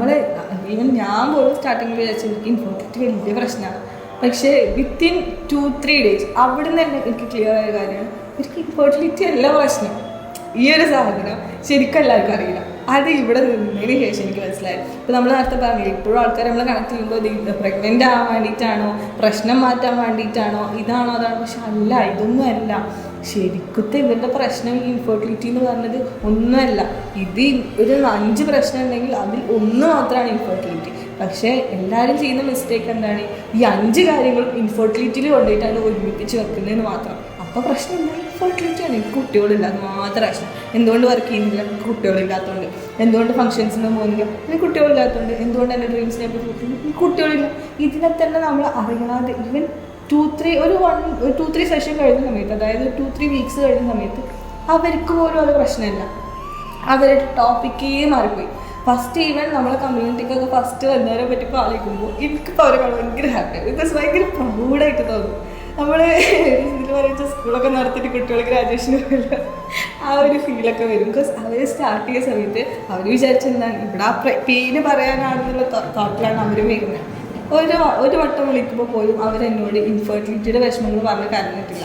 നമ്മൾ ഈവൻ ഞാൻ പോലും സ്റ്റാർട്ടിങ്ങിൽ വിചാരിച്ചു എനിക്ക് ഇൻഫെർട്ടിലിറ്റി വലിയ പ്രശ്നമാണ്. പക്ഷേ വിത്തിൻ 2-3 days അവിടെ നിന്ന് തന്നെ എനിക്ക് ക്ലിയർ ആയ കാര്യമാണ് എനിക്ക് ഇൻഫെർട്ടിലിറ്റി അല്ല പ്രശ്നം. ഈ ഒരു സാധനം ശരിക്കും എല്ലാവർക്കും അറിയില്ല. അത് ഇവിടെ നിന്നതിന് ശേഷം എനിക്ക് മനസ്സിലായി. ഇപ്പോൾ നമ്മൾ നേരത്തെ പറഞ്ഞില്ല, ഇപ്പോഴും ആൾക്കാർ നമ്മൾ കണക്ട് ചെയ്യുമ്പോൾ ഇത് പ്രഗ്നൻ്റ് ആവാൻ വേണ്ടിയിട്ടാണോ, പ്രശ്നം മാറ്റാൻ വേണ്ടിയിട്ടാണോ, ഇതാണോ അതാണോ, പക്ഷെ അല്ല, ഇതൊന്നും അല്ല. ശരിക്കത്തെ ഇവരുടെ പ്രശ്നം ഈ ഇൻഫെർട്ടിലിറ്റി എന്ന് പറഞ്ഞത് ഒന്നുമല്ല. ഇത് ഒരു 5 പ്രശ്നം ഉണ്ടെങ്കിൽ അതിൽ ഒന്ന് മാത്രമാണ് ഇൻഫെർട്ടിലിറ്റി. പക്ഷേ എല്ലാവരും ചെയ്യുന്ന മിസ്റ്റേക്ക് എന്താണ്, ഈ 5 കാര്യങ്ങളും ഇൻഫെർട്ടിലിറ്റിയിൽ കൊണ്ടുപോയിട്ടാണ് ഒരുമിപ്പിച്ച് വെക്കുന്നതെന്ന് മാത്രം. അപ്പോൾ പ്രശ്നം എന്താ, ഇൻഫെർട്ടിലിറ്റിയാണ്. എനിക്ക് കുട്ടികളില്ല, അത് മാത്രം പ്രശ്നം. എന്തുകൊണ്ട് വർക്ക് ചെയ്യുന്നില്ല, എനിക്ക് കുട്ടികളില്ലാത്തതുകൊണ്ട്. എന്തുകൊണ്ട് ഫംഗ്ഷൻസിന് പോകുന്നില്ല, എനിക്ക് കുട്ടികളില്ലാത്തതുകൊണ്ട്. എന്തുകൊണ്ട് എൻ്റെ ഡ്രീംസിനെ പറ്റി എനിക്ക് കുട്ടികളില്ല. ഇതിനെ തന്നെ നമ്മൾ അറിയാതെ ഈവൻ 2-3 സെഷൻ കഴിഞ്ഞ സമയത്ത്, അതായത് 2-3 വീക്സ് കഴിഞ്ഞ സമയത്ത് അവർക്ക് പോലും അത് പ്രശ്നമില്ല. അവരുടെ ടോപ്പിക്കേ മാറിപ്പോയി. ഫസ്റ്റ് ഈവൻ നമ്മളെ കമ്മ്യൂണിറ്റിക്കൊക്കെ ഫസ്റ്റ് വന്നവരെ പറ്റി ആലോചിക്കുമ്പോൾ എനിക്കിപ്പോൾ അവരെ ഭയങ്കര ഹാപ്പിയാണ്. ബിക്കോസ് ഭയങ്കര പ്രൗഡായിട്ട് തോന്നും. നമ്മൾ ഇതിൽ പറയുക സ്കൂളൊക്കെ നടത്തിയിട്ട് കുട്ടികൾ ഗ്രാജുവേഷന് പോലുള്ള ആ ഒരു ഫീലൊക്കെ വരും. ബിക്കോസ് അവർ സ്റ്റാർട്ട് ചെയ്ത സമയത്ത് അവർ വിചാരിച്ചെന്താണ് ഇവിടെ ആ പേര് പറയാനാണെന്നുള്ള തോട്ടിലാണ് അവർ വരുന്നത്. ഒരു വട്ടം വിളിക്കുമ്പോൾ പോലും അവരെന്നോട് ഇൻഫെർട്ടിലിറ്റിയുടെ വിഷമങ്ങൾ പറഞ്ഞ് കരഞ്ഞിട്ടില്ല.